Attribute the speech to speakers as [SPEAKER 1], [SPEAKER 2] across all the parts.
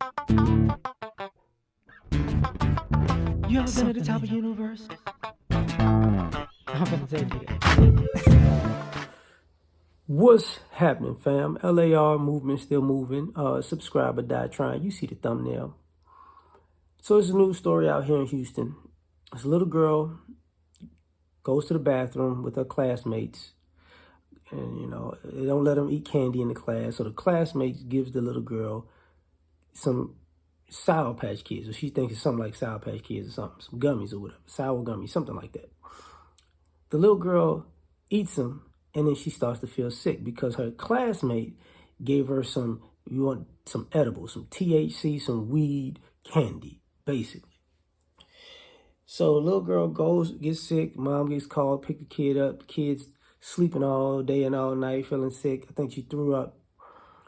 [SPEAKER 1] You ever been at the top of the universe? I'm gonna say it. What's happening, fam? L.A.R. movement still moving. Subscribe or die trying. You see the thumbnail. So it's a news story out here in Houston. This little girl goes to the bathroom with her classmates, and they don't let them eat candy in the class. So the classmates gives the little girl some Sour Patch Kids, or she thinks it's something like Sour Patch Kids or something, some gummies or whatever, sour gummies, something like that. The little girl eats them, and then she starts to feel sick because her classmate gave her some edibles, some THC, some weed candy, basically. So the little girl gets sick, mom gets called, pick the kid up, the kid's sleeping all day and all night, feeling sick. I think she threw up.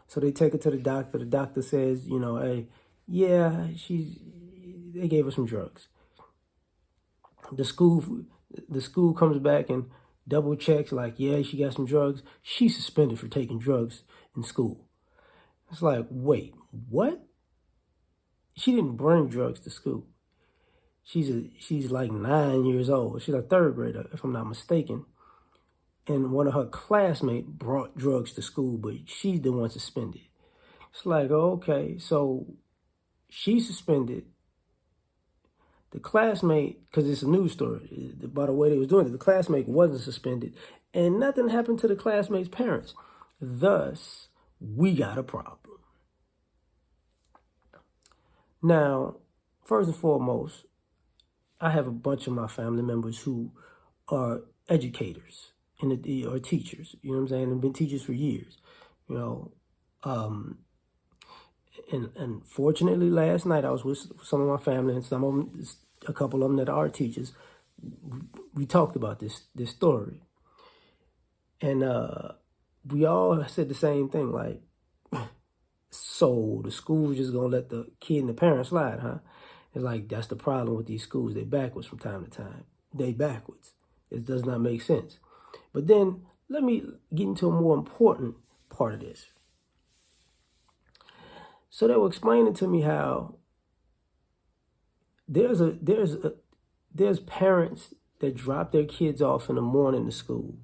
[SPEAKER 1] So they take her to the doctor. The doctor says, hey, yeah, they gave her some drugs. The school comes back and double checks, like, yeah, she got some drugs. She's suspended for taking drugs in school. It's like, wait, what? She didn't bring drugs to school. She's like 9 years old. She's a third grader, if I'm not mistaken. And one of her classmates brought drugs to school, but she's the one suspended. It's like, okay, so she's suspended. The classmate, because it's a news story, by the way they was doing it, the classmate wasn't suspended, and nothing happened to the classmate's parents. Thus, we got a problem. Now, first and foremost, I have a bunch of my family members who are educators or teachers. You know what I'm saying? They've been teachers for years. And fortunately, last night I was with some of my family, and a couple of them that are teachers. We talked about this story, and we all said the same thing, like, so the school's just gonna let the kid and the parents slide, huh? It's like, that's the problem with these schools. They backwards from time to time. They backwards. It does not make sense. But then let me get into a more important part of this. So they were explaining to me how there's parents that drop their kids off in the morning to school,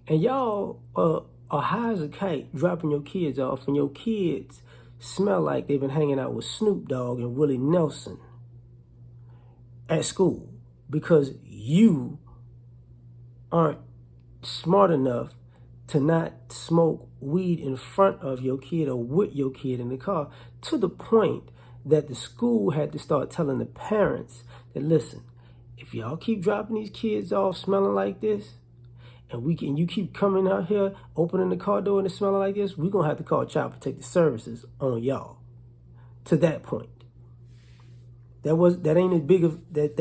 [SPEAKER 1] and y'all are high as a kite dropping your kids off, and your kids smell like they've been hanging out with Snoop Dogg and Willie Nelson at school because you aren't smart enough to not smoke weed in front of your kid or with your kid in the car, to the point that the school had to start telling the parents that, listen, if y'all keep dropping these kids off smelling like this, and you keep coming out here opening the car door and it's smelling like this, we're gonna have to call Child Protective Services on y'all. To that point. That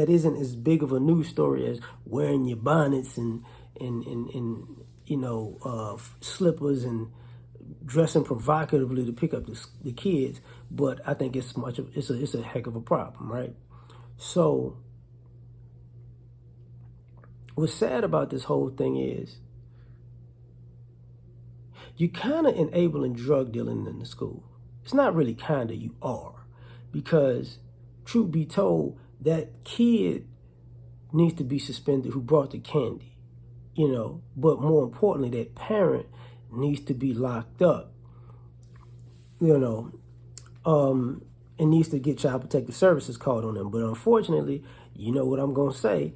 [SPEAKER 1] isn't as big of a news story as wearing your bonnets and slippers and dressing provocatively to pick up the kids, but I think it's a heck of a problem, right? So what's sad about this whole thing is you're kind of enabling drug dealing in the school. It's not really kind of, you are, because truth be told, that kid needs to be suspended who brought the candy, but more importantly, that parent needs to be locked up, and needs to get Child Protective Services called on them. But unfortunately, you know what I'm going to say,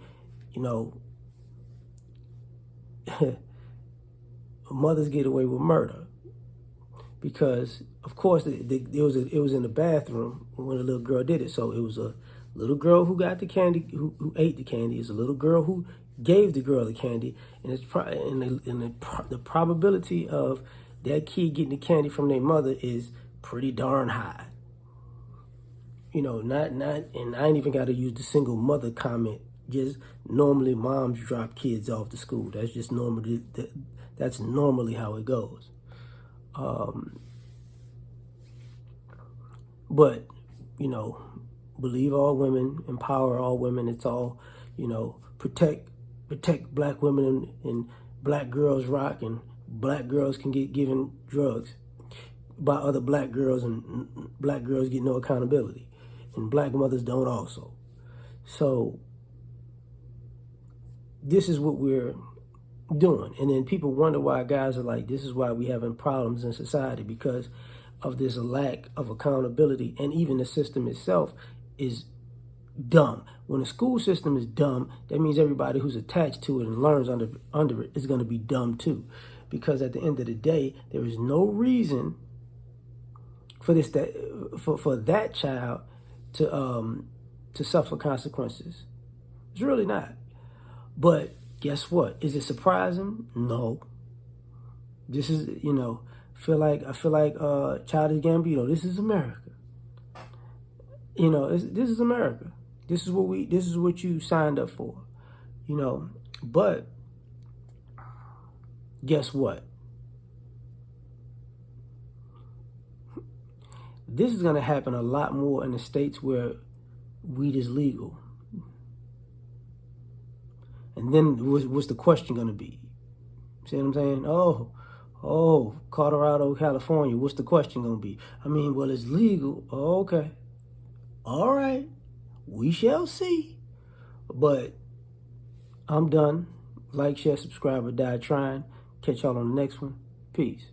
[SPEAKER 1] mothers get away with murder because, of course, it was in the bathroom when the little girl did it. So it was a little girl who got the candy, who ate the candy. It's a little girl who gave the girl the candy, and the probability of that kid getting the candy from their mother is pretty darn high. And I ain't even got to use the single mother comment. Just normally moms drop kids off to school. That's just that's normally how it goes. But, believe all women, empower all women. It's all, protect black women and black girls rock, and black girls can get given drugs. by other black girls, and black girls get no accountability, and black mothers don't also. So this is what we're doing. And then people wonder why guys are like, this is why we having problems in society, because of this lack of accountability. And even the system itself is dumb. When the school system is dumb, that means everybody who's attached to it and learns under it is going to be dumb too. Because at the end of the day, there is no reason for that child to suffer consequences. It's really not. But guess what? Is it surprising? No. This is, I feel like Childish Gambino. This is America. This is America. This is what you signed up for. But guess what? This is going to happen a lot more in the states where weed is legal. And then what's the question going to be? See what I'm saying? Oh, Colorado, California, what's the question going to be? I mean, well, it's legal. Oh, okay. All right. We shall see. But I'm done. Like, share, subscribe, or die trying. Catch y'all on the next one. Peace.